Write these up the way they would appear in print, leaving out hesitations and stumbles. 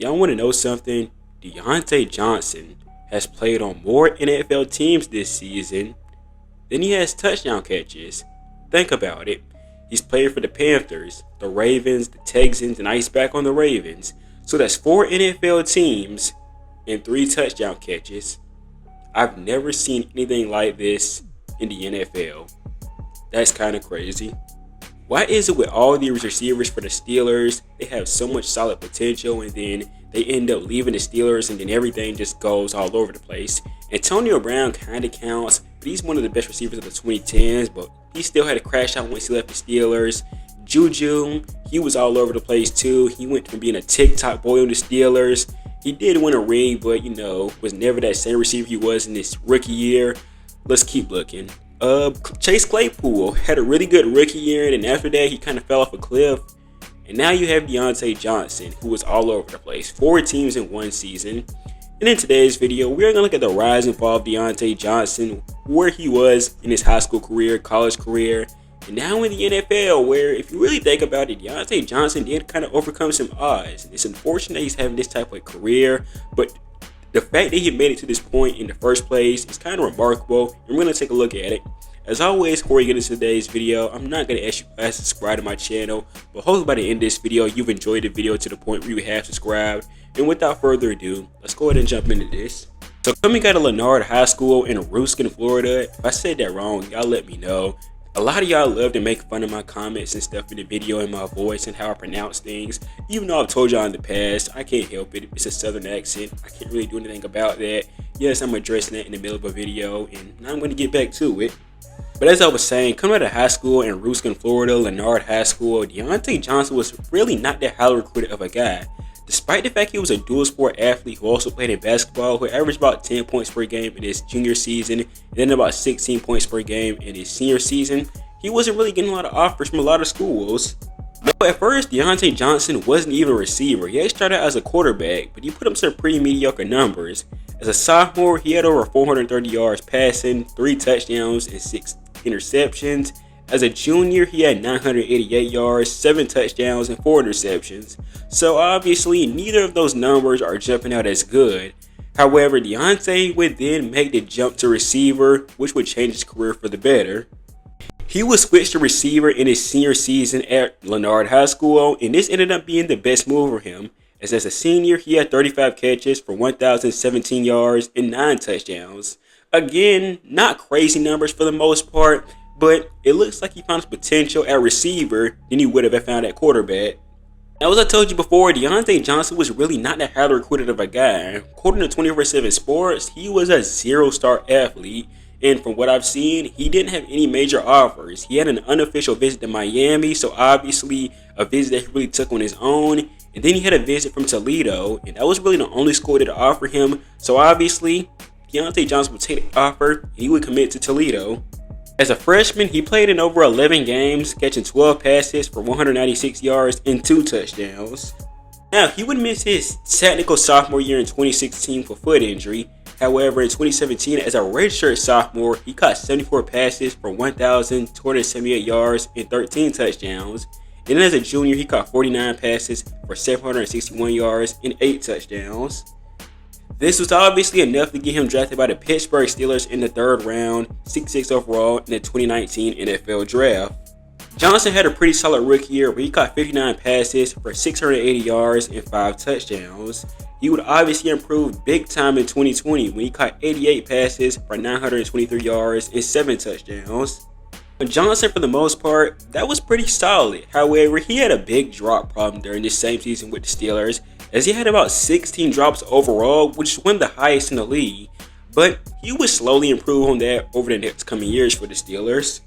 Y'all want to know something? Diontae Johnson has played on more NFL teams this season than he has touchdown catches. Think about it. He's played for the Panthers, the Ravens, the Texans, and now he's back on the Ravens. So that's 4 NFL teams and 3 touchdown catches. I've never seen anything like this in the NFL. That's kind of crazy. Why is it with all these receivers for the Steelers, they have so much solid potential and then they end up leaving the Steelers and then everything just goes all over the place? Antonio Brown kind of counts, but he's one of the best receivers of the 2010s, but he still had to crash out once he left the Steelers. Juju, he was all over the place too. He went from being a TikTok boy on the Steelers. He did win a ring, but was never that same receiver he was in his rookie year. Let's keep looking. Chase Claypool had a really good rookie year, and then after that he kind of fell off a cliff. And now you have Diontae Johnson, who was all over the place. 4 teams in one season. And in today's video, we're going to look at the rise and fall of Diontae Johnson, where he was in his high school career, college career, and now in the NFL, where if you really think about it, Diontae Johnson did kind of overcome some odds. It's unfortunate he's having this type of career, but the fact that he made it to this point in the first place is kind of remarkable, and we're going to take a look at it. As always, before we get into today's video, I'm not going to ask you guys to subscribe to my channel, but hopefully by the end of this video, you've enjoyed the video to the point where you have subscribed. And without further ado, let's go ahead and jump into this. So coming out of Leonard High School in Ruskin, Florida, if I said that wrong, y'all let me know. A lot of y'all love to make fun of my comments and stuff in the video and my voice and how I pronounce things. Even though I've told y'all in the past, I can't help it. It's a southern accent. I can't really do anything about that. Yes, I'm addressing that in the middle of a video, and now I'm going to get back to it. But as I was saying, coming out of high school in Ruskin, Florida, Leonard High School, Diontae Johnson was really not that highly recruited of a guy. Despite the fact he was a dual sport athlete who also played in basketball, who averaged about 10 points per game in his junior season, and then about 16 points per game in his senior season, he wasn't really getting a lot of offers from a lot of schools. Though at first, Diontae Johnson wasn't even a receiver. He had started out as a quarterback, but he put up some pretty mediocre numbers. As a sophomore, he had over 430 yards passing, 3 touchdowns, and 6 interceptions. As a junior, he had 988 yards, 7 touchdowns, and 4 interceptions. So obviously, neither of those numbers are jumping out as good. However, Diontae would then make the jump to receiver, which would change his career for the better. He was switched to receiver in his senior season at Leonard High School, and this ended up being the best move for him. As a senior, he had 35 catches for 1,017 yards and 9 touchdowns. Again, not crazy numbers for the most part, but it looks like he found his potential at receiver than he would have found at quarterback. Now, as I told you before, Diontae Johnson was really not that highly recruited of a guy. According to 24/7 Sports, he was a 0-star athlete, and from what I've seen, he didn't have any major offers. He had an unofficial visit to Miami, so obviously a visit that he really took on his own, and then he had a visit from Toledo, and that was really the only school that offered him, so obviously Diontae Johnson would take the offer and he would commit to Toledo. As a freshman, he played in over 11 games, catching 12 passes for 196 yards and 2 touchdowns. Now, he would miss his technical sophomore year in 2016 for foot injury. However, in 2017, as a redshirt sophomore, he caught 74 passes for 1,278 yards and 13 touchdowns. And then as a junior, he caught 49 passes for 761 yards and 8 touchdowns. This was obviously enough to get him drafted by the Pittsburgh Steelers in the 3rd round, 6'6" overall in the 2019 NFL Draft. Johnson had a pretty solid rookie year where he caught 59 passes for 680 yards and 5 touchdowns. He would obviously improve big time in 2020 when he caught 88 passes for 923 yards and 7 touchdowns. Johnson, for the most part, that was pretty solid. However, he had a big drop problem during this same season with the Steelers, as he had about 16 drops overall, which is one of the highest in the league. But he would slowly improve on that over the next coming years for the Steelers.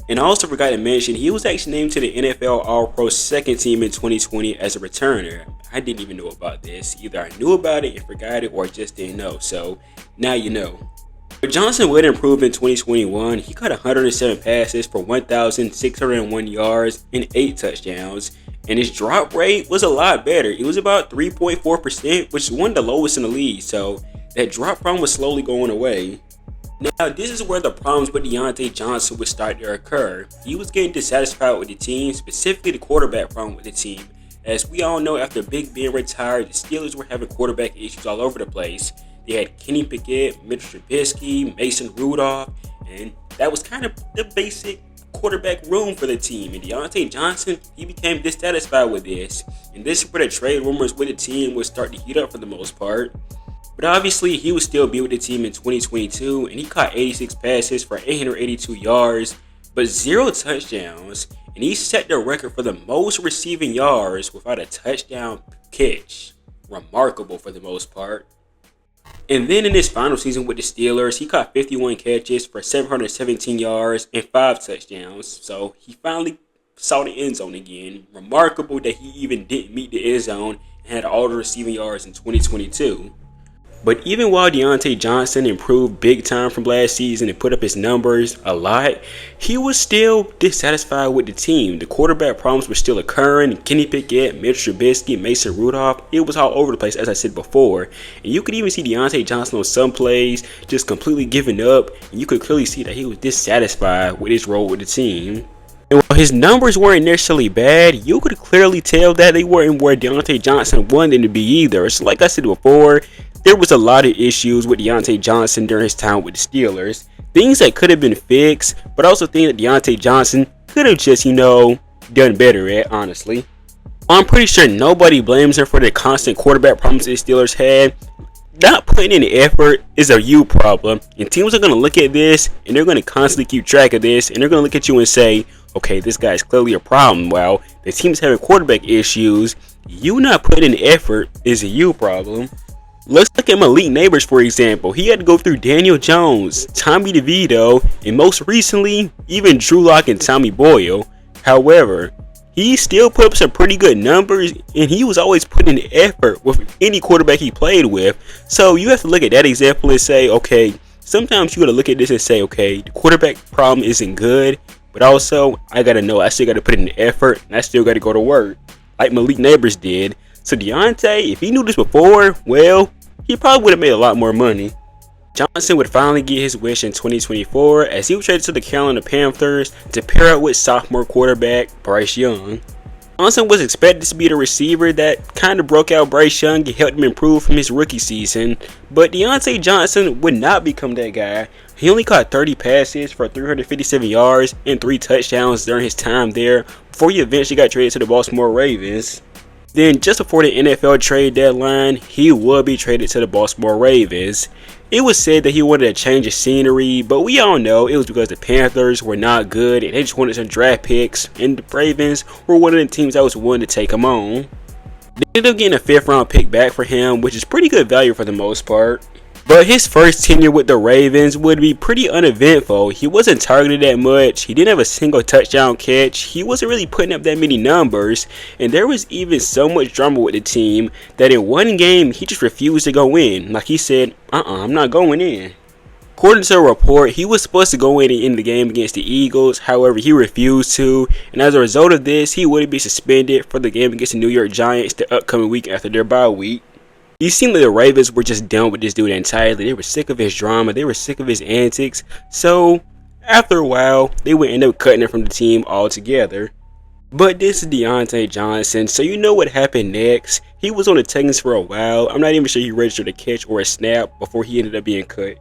And I also forgot to mention, he was actually named to the NFL All-Pro second team in 2020 as a returner. I didn't even know about this. Either I knew about it and forgot it, or just didn't know. So now you know. But Johnson would improve in 2021. He caught 107 passes for 1,601 yards and 8 touchdowns. And his drop rate was a lot better. It was about 3.4%, which is one of the lowest in the league. So that drop problem was slowly going away. Now, this is where the problems with Diontae Johnson would start to occur. He was getting dissatisfied with the team, specifically the quarterback problem with the team. As we all know, after Big Ben retired, the Steelers were having quarterback issues all over the place. They had Kenny Pickett, Mitch Trubisky, Mason Rudolph, and that was kind of the basic quarterback room for the team. And Diontae Johnson, he became dissatisfied with this. And this is where the trade rumors with the team would start to heat up for the most part. But obviously, he would still be with the team in 2022, and he caught 86 passes for 882 yards, but 0 touchdowns. And he set the record for the most receiving yards without a touchdown catch. Remarkable for the most part. And then in his final season with the Steelers, he caught 51 catches for 717 yards and 5 touchdowns. So he finally saw the end zone again. Remarkable that he even didn't meet the end zone and had all the receiving yards in 2022. But even while Diontae Johnson improved big time from last season and put up his numbers a lot, he was still dissatisfied with the team. The quarterback problems were still occurring. Kenny Pickett, Mitch Trubisky, Mason Rudolph, it was all over the place, as I said before. And you could even see Diontae Johnson on some plays just completely giving up. And you could clearly see that he was dissatisfied with his role with the team. And while his numbers weren't necessarily bad, you could clearly tell that they weren't where Diontae Johnson wanted them to be either. So like I said before, there was a lot of issues with Diontae Johnson during his time with the Steelers. Things that could have been fixed, but also things that Diontae Johnson could have just, done better at, honestly. I'm pretty sure nobody blames him for the constant quarterback problems the Steelers had. Not putting in the effort is a you problem, and teams are going to look at this, and they're going to constantly keep track of this, and they're going to look at you and say, okay, this guy's clearly a problem. Well, the team's having quarterback issues. You not putting in the effort is a you problem. Let's look at Malik Neighbors, for example. He had to go through Daniel Jones, Tommy DeVito, and most recently, even Drew Lock and Tommy Boyle. However, he still put up some pretty good numbers, and he was always putting in the effort with any quarterback he played with. So you have to look at that example and say, okay, sometimes you got to look at this and say, okay, the quarterback problem isn't good, but also I got to know I still got to put in the effort, and I still got to go to work, like Malik Neighbors did. So Diontae, if he knew this before, well, he probably would have made a lot more money. Johnson would finally get his wish in 2024 as he was traded to the Carolina Panthers to pair up with sophomore quarterback Bryce Young. Johnson was expected to be the receiver that kind of broke out Bryce Young and helped him improve from his rookie season, but Diontae Johnson would not become that guy. He only caught 30 passes for 357 yards and 3 touchdowns during his time there before he eventually got traded to the Baltimore Ravens. Then just before the NFL trade deadline, he would be traded to the Baltimore Ravens. It was said that he wanted a change of scenery, but we all know it was because the Panthers were not good and they just wanted some draft picks, and the Ravens were one of the teams that was willing to take him on. They ended up getting a 5th round pick back for him, which is pretty good value for the most part. But his first tenure with the Ravens would be pretty uneventful. He wasn't targeted that much. He didn't have a single touchdown catch. He wasn't really putting up that many numbers. And there was even so much drama with the team that in one game, he just refused to go in. Like he said, I'm not going in. According to a report, he was supposed to go in and end the game against the Eagles. However, he refused to. And as a result of this, he would be suspended for the game against the New York Giants the upcoming week after their bye week. It seemed like the Ravens were just done with this dude entirely. They were sick of his drama. They were sick of his antics. So, after a while, they would end up cutting him from the team altogether. But this is Diontae Johnson, so you know what happened next. He was on the Texans for a while. I'm not even sure he registered a catch or a snap before he ended up being cut.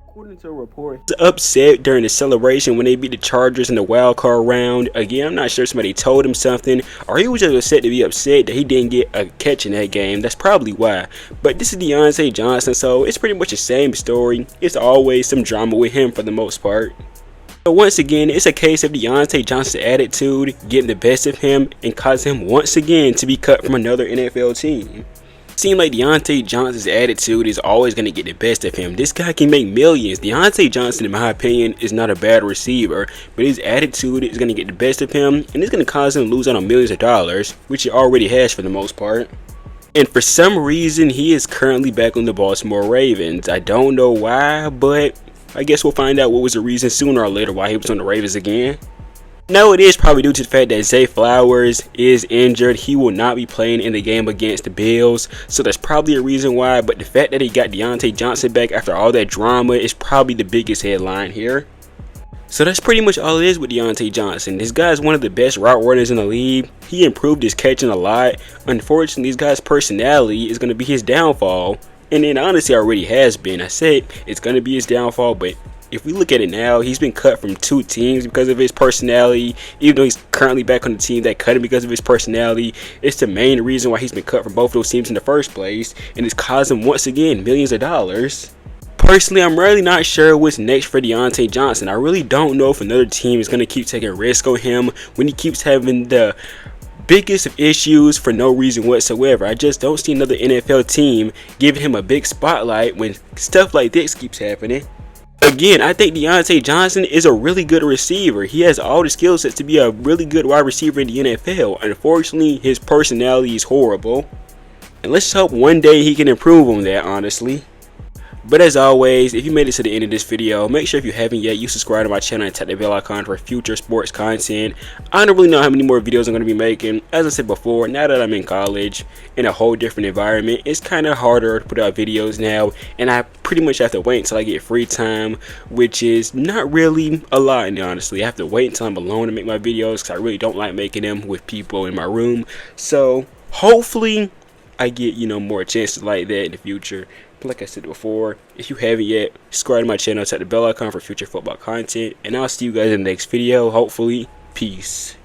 According to a report, he was upset during the celebration when they beat the Chargers in the wild card round. Again, I'm not sure somebody told him something, or he was just upset to be upset that he didn't get a catch in that game. That's probably why. But this is Diontae Johnson, so it's pretty much the same story. It's always some drama with him for the most part. But once again, it's a case of Diontae Johnson's attitude getting the best of him and causing him once again to be cut from another NFL team. Seems like Diontae Johnson's attitude is always going to get the best of him. This guy can make millions. Diontae Johnson, in my opinion, is not a bad receiver, but his attitude is going to get the best of him, and it's going to cause him to lose out on millions of dollars, which he already has for the most part. And for some reason, he is currently back on the Baltimore Ravens. I don't know why, but I guess we'll find out what was the reason sooner or later why he was on the Ravens again. No, it is probably due to the fact that Zay Flowers is injured. He will not be playing in the game against the Bills, so that's probably a reason why. But the fact that he got Diontae Johnson back after all that drama is probably the biggest headline here. So that's pretty much all it is with Diontae Johnson. This guy is one of the best route runners in the league. He improved his catching a lot. Unfortunately, this guy's personality is going to be his downfall. And then honestly already has been. I said it's going to be his downfall, but if we look at it now, he's been cut from 2 teams because of his personality. Even though he's currently back on the team that cut him because of his personality, it's the main reason why he's been cut from both those teams in the first place. And it's caused him, once again, millions of dollars. Personally, I'm really not sure what's next for Diontae Johnson. I really don't know if another team is going to keep taking risks on him when he keeps having the biggest of issues for no reason whatsoever. I just don't see another NFL team giving him a big spotlight when stuff like this keeps happening. Again, I think Diontae Johnson is a really good receiver. He has all the skill sets to be a really good wide receiver in the NFL. Unfortunately, his personality is horrible. And let's hope one day he can improve on that, honestly. But as always, if you made it to the end of this video, make sure if you haven't yet, you subscribe to my channel and tap the bell icon for future sports content. I don't really know how many more videos I'm going to be making. As I said before, now that I'm in college, in a whole different environment, it's kind of harder to put out videos now. And I pretty much have to wait until I get free time, which is not really a lot, honestly. I have to wait until I'm alone to make my videos because I really don't like making them with people in my room. So hopefully I get, more chances like that in the future. But like I said before, if you haven't yet, subscribe to my channel, tap the bell icon for future football content, and I'll see you guys in the next video, hopefully. Peace.